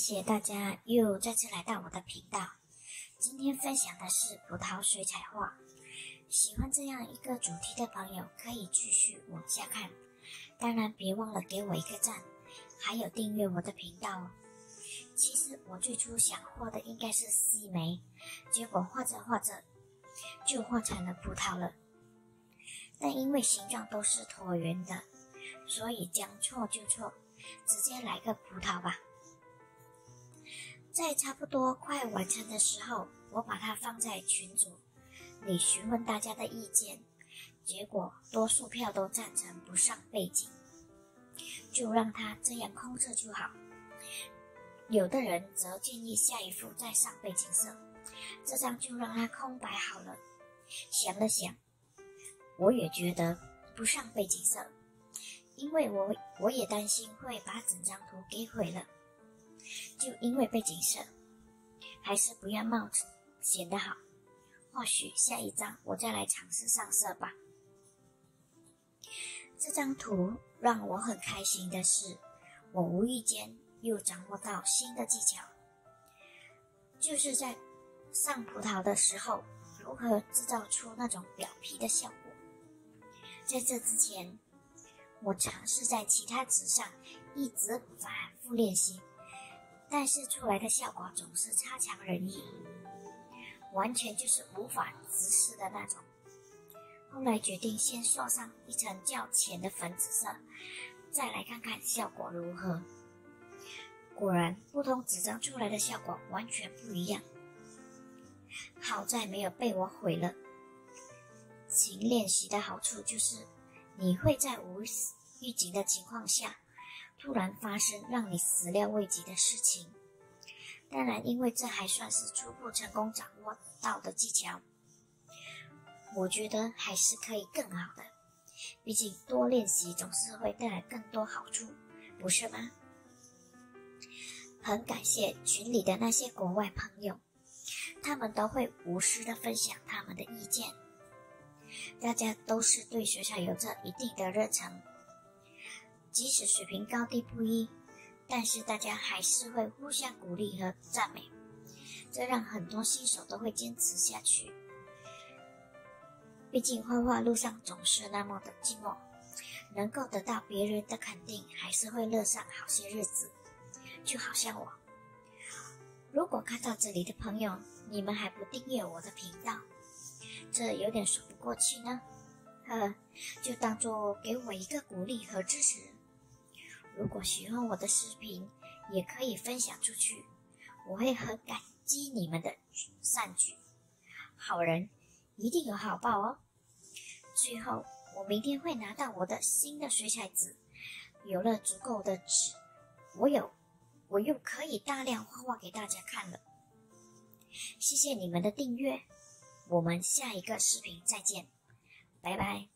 谢大家又再次来到我的频道。今天分享的是葡萄水彩画。喜欢这样一个主题的朋友可以继续往下看，当然别忘了给我一个赞，还有订阅我的频道哦。其实我最初想画的应该是西梅，结果画着画着就画成了葡萄了。但因为形状都是椭圆的，所以将错就错，直接来个葡萄吧。在差不多快完成的时候，我把它放在群组里询问大家的意见，结果多数票都赞成不上背景，就让它这样空着就好。有的人则建议下一幅再上背景色，这张就让它空白好了。想了想，我也觉得不上背景色，因为我也担心会把整张图给毁了。就因为背景色，还是不要冒险的好。或许下一张我再来尝试上色吧。这张图让我很开心的是，我无意间又掌握到新的技巧，就是在上葡萄的时候，如何制造出那种表皮的效果。在这之前，我尝试在其他纸上一直反复练习，但是出来的效果总是差强人意，完全就是无法直视的那种。后来决定先刷上一层较浅的粉紫色，再来看看效果如何。果然，不同纸张出来的效果完全不一样。好在没有被我毁了。勤练习的好处就是，你会在无预警的情况下突然发生让你始料未及的事情。当然，因为这还算是初步成功掌握到的技巧，我觉得还是可以更好的。毕竟多练习总是会带来更多好处，不是吗？很感谢群里的那些国外朋友，他们都会无私的分享他们的意见。大家都是对水彩有着一定的热忱，即使水平高低不一，但是大家还是会互相鼓励和赞美，这让很多新手都会坚持下去。毕竟画画路上总是那么的寂寞，能够得到别人的肯定，还是会乐上好些日子。就好像我，如果看到这里的朋友，你们还不订阅我的频道，这有点说不过去呢。就当作给我一个鼓励和支持。如果喜欢我的视频，也可以分享出去，我会很感激你们的善举。好人一定有好报哦。最后，我明天会拿到我的新的水彩纸，有了足够的纸，我又可以大量画画给大家看了。谢谢你们的订阅，我们下一个视频再见，拜拜。